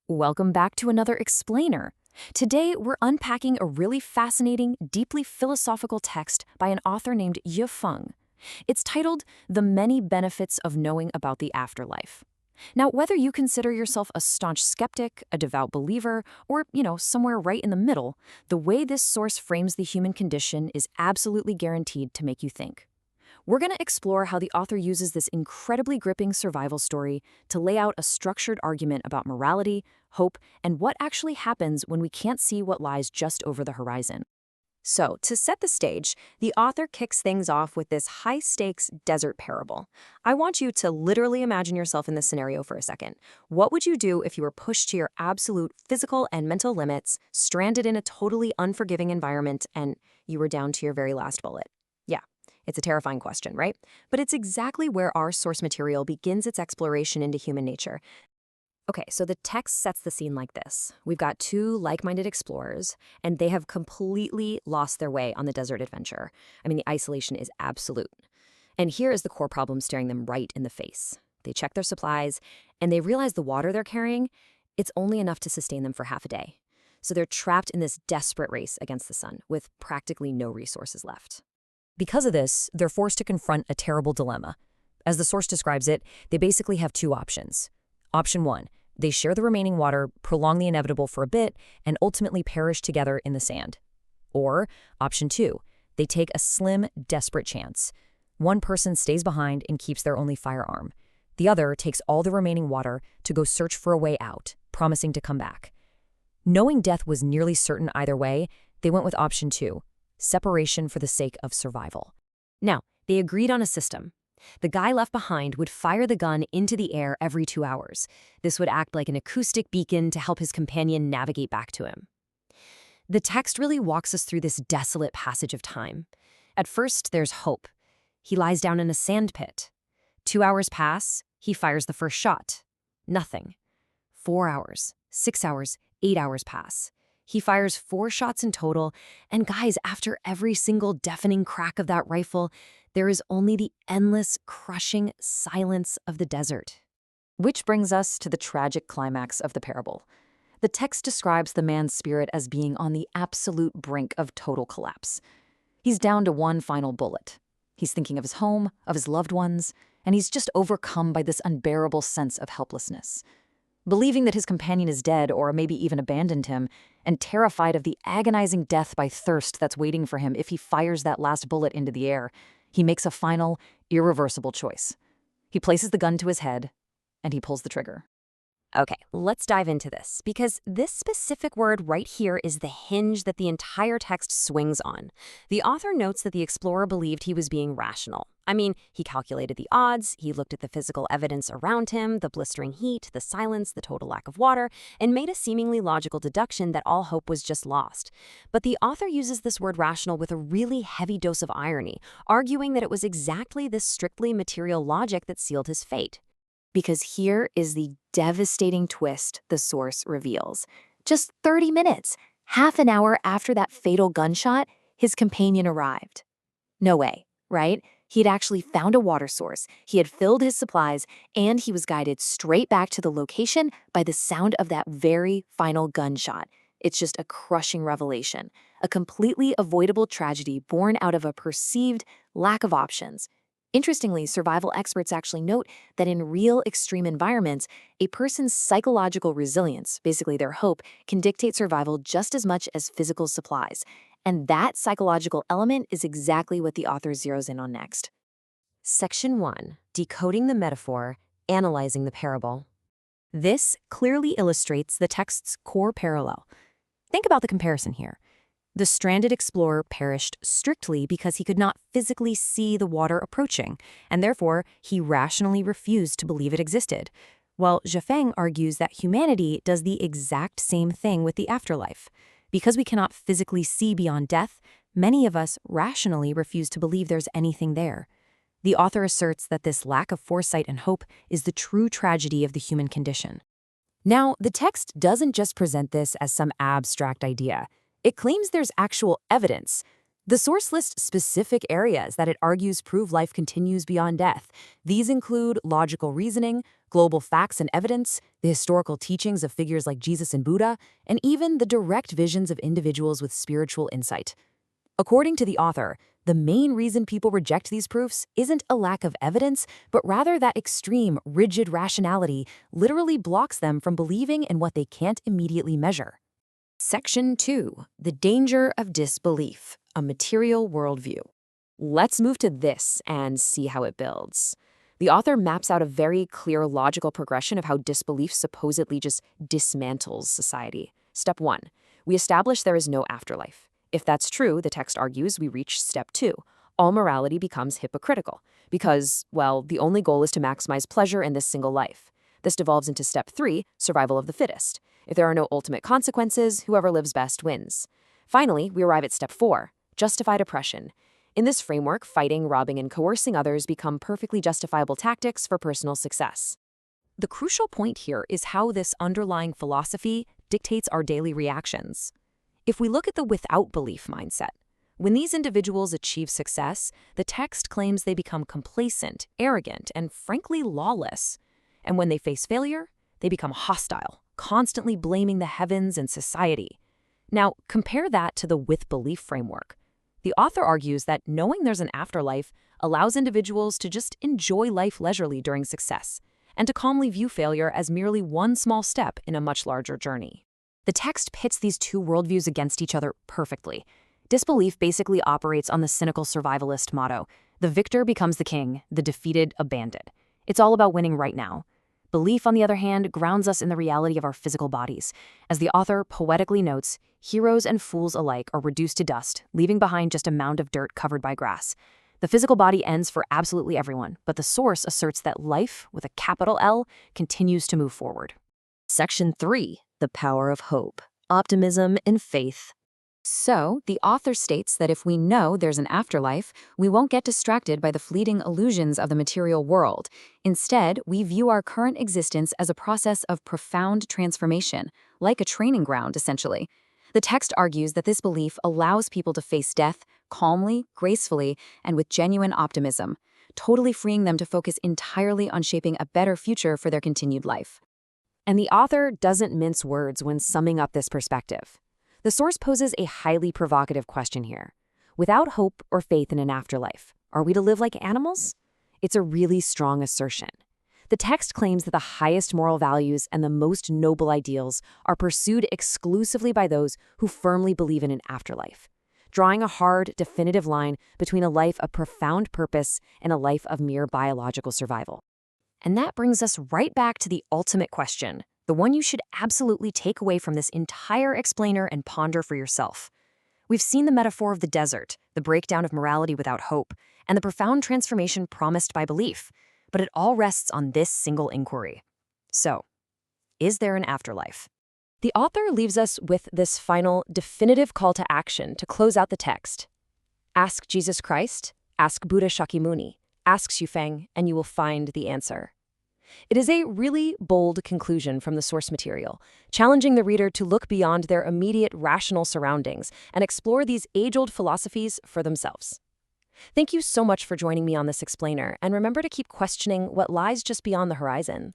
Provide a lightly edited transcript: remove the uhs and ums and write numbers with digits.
Welcome back to another explainer. Today, we're unpacking a really fascinating, deeply philosophical text by an author named Yifeng. It's titled The Many Benefits of Knowing About the Afterlife. Now, whether you consider yourself a staunch skeptic, a devout believer, or, somewhere right in the middle, the way this source frames the human condition is absolutely guaranteed to make you think. We're going to explore how the author uses this incredibly gripping survival story to lay out a structured argument about morality, hope, and what actually happens when we can't see what lies just over the horizon. So, to set the stage, the author kicks things off with this high-stakes desert parable. I want you to literally imagine yourself in this scenario for a second. What would you do if you were pushed to your absolute physical and mental limits, stranded in a totally unforgiving environment, and you were down to your very last bullet? Yeah. It's a terrifying question, right? But it's exactly where our source material begins its exploration into human nature. Okay, so the text sets the scene like this. We've got two like-minded explorers, and they have completely lost their way on the desert adventure. I mean, the isolation is absolute. And here is the core problem staring them right in the face. They check their supplies, and they realize the water they're carrying, it's only enough to sustain them for half a day. So they're trapped in this desperate race against the sun, with practically no resources left. Because of this, they're forced to confront a terrible dilemma. As the source describes it, they basically have two options. Option 1, they share the remaining water, prolong the inevitable for a bit, and ultimately perish together in the sand. Or, Option 2, they take a slim, desperate chance. One person stays behind and keeps their only firearm. The other takes all the remaining water to go search for a way out, promising to come back. Knowing death was nearly certain either way, they went with Option 2. Separation for the sake of survival. Now, they agreed on a system. The guy left behind would fire the gun into the air every 2 hours. This would act like an acoustic beacon to help his companion navigate back to him. The text really walks us through this desolate passage of time. At first, there's hope. He lies down in a sand pit. 2 hours pass, he fires the first shot. Nothing. 4 hours, 6 hours, 8 hours pass. He fires 4 shots in total, and guys, after every single deafening crack of that rifle, there is only the endless, crushing silence of the desert. Which brings us to the tragic climax of the parable. The text describes the man's spirit as being on the absolute brink of total collapse. He's down to one final bullet. He's thinking of his home, of his loved ones, and he's just overcome by this unbearable sense of helplessness. Believing that his companion is dead or maybe even abandoned him, and terrified of the agonizing death by thirst that's waiting for him if he fires that last bullet into the air, he makes a final, irreversible choice. He places the gun to his head, and he pulls the trigger. Okay, let's dive into this, because this specific word right here is the hinge that the entire text swings on. The author notes that the explorer believed he was being rational. I mean, he calculated the odds, he looked at the physical evidence around him, the blistering heat, the silence, the total lack of water, and made a seemingly logical deduction that all hope was just lost. But the author uses this word rational with a really heavy dose of irony, arguing that it was exactly this strictly material logic that sealed his fate. Because here is the devastating twist the source reveals. Just 30 minutes, half an hour after that fatal gunshot, his companion arrived. No way, right? He had actually found a water source, he had filled his supplies, and he was guided straight back to the location by the sound of that very final gunshot. It's just a crushing revelation, a completely avoidable tragedy born out of a perceived lack of options. Interestingly, survival experts actually note that in real extreme environments, a person's psychological resilience, basically their hope, can dictate survival just as much as physical supplies. And that psychological element is exactly what the author zeroes in on next. Section 1. Decoding the metaphor, analyzing the parable. This clearly illustrates the text's core parallel. Think about the comparison here. The stranded explorer perished strictly because he could not physically see the water approaching, and therefore he rationally refused to believe it existed. While Yifeng argues that humanity does the exact same thing with the afterlife. Because we cannot physically see beyond death, many of us rationally refuse to believe there's anything there. The author asserts that this lack of foresight and hope is the true tragedy of the human condition. Now, the text doesn't just present this as some abstract idea. It claims there's actual evidence. The source lists specific areas that it argues prove life continues beyond death. These include logical reasoning, global facts and evidence, the historical teachings of figures like Jesus and Buddha, and even the direct visions of individuals with spiritual insight. According to the author, the main reason people reject these proofs isn't a lack of evidence, but rather that extreme, rigid rationality literally blocks them from believing in what they can't immediately measure. Section 2. The Danger of Disbelief, a Material Worldview. Let's move to this and see how it builds. The author maps out a very clear logical progression of how disbelief supposedly just dismantles society. Step 1. We establish there is no afterlife. If that's true, the text argues, we reach step 2. All morality becomes hypocritical because, well, the only goal is to maximize pleasure in this single life. This devolves into step 3, survival of the fittest. If there are no ultimate consequences, whoever lives best wins. Finally, we arrive at step 4, justified oppression. In this framework, fighting, robbing, and coercing others become perfectly justifiable tactics for personal success. The crucial point here is how this underlying philosophy dictates our daily reactions. If we look at the without belief mindset, when these individuals achieve success, the text claims they become complacent, arrogant, and frankly lawless. And when they face failure, they become hostile, constantly blaming the heavens and society. Now, compare that to the with belief framework. The author argues that knowing there's an afterlife allows individuals to just enjoy life leisurely during success, and to calmly view failure as merely one small step in a much larger journey. The text pits these two worldviews against each other perfectly. Disbelief basically operates on the cynical survivalist motto: the victor becomes the king, the defeated abandoned. It's all about winning right now. Belief, on the other hand, grounds us in the reality of our physical bodies. As the author poetically notes, heroes and fools alike are reduced to dust, leaving behind just a mound of dirt covered by grass. The physical body ends for absolutely everyone, but the source asserts that life, with a capital L, continues to move forward. Section 3. The Power of Hope, Optimism and Faith. So, the author states that if we know there's an afterlife, we won't get distracted by the fleeting illusions of the material world. Instead, we view our current existence as a process of profound transformation, like a training ground, essentially. The text argues that this belief allows people to face death calmly, gracefully, and with genuine optimism, totally freeing them to focus entirely on shaping a better future for their continued life. And the author doesn't mince words when summing up this perspective. The source poses a highly provocative question here. Without hope or faith in an afterlife, are we to live like animals? It's a really strong assertion. The text claims that the highest moral values and the most noble ideals are pursued exclusively by those who firmly believe in an afterlife, drawing a hard, definitive line between a life of profound purpose and a life of mere biological survival. And that brings us right back to the ultimate question, the one you should absolutely take away from this entire explainer and ponder for yourself. We've seen the metaphor of the desert, the breakdown of morality without hope, and the profound transformation promised by belief, but it all rests on this single inquiry. So, is there an afterlife? The author leaves us with this final, definitive call to action to close out the text. Ask Jesus Christ, ask Buddha Shakyamuni, ask Xufeng, and you will find the answer. It is a really bold conclusion from the source material, challenging the reader to look beyond their immediate rational surroundings and explore these age-old philosophies for themselves. Thank you so much for joining me on this explainer, and remember to keep questioning what lies just beyond the horizon.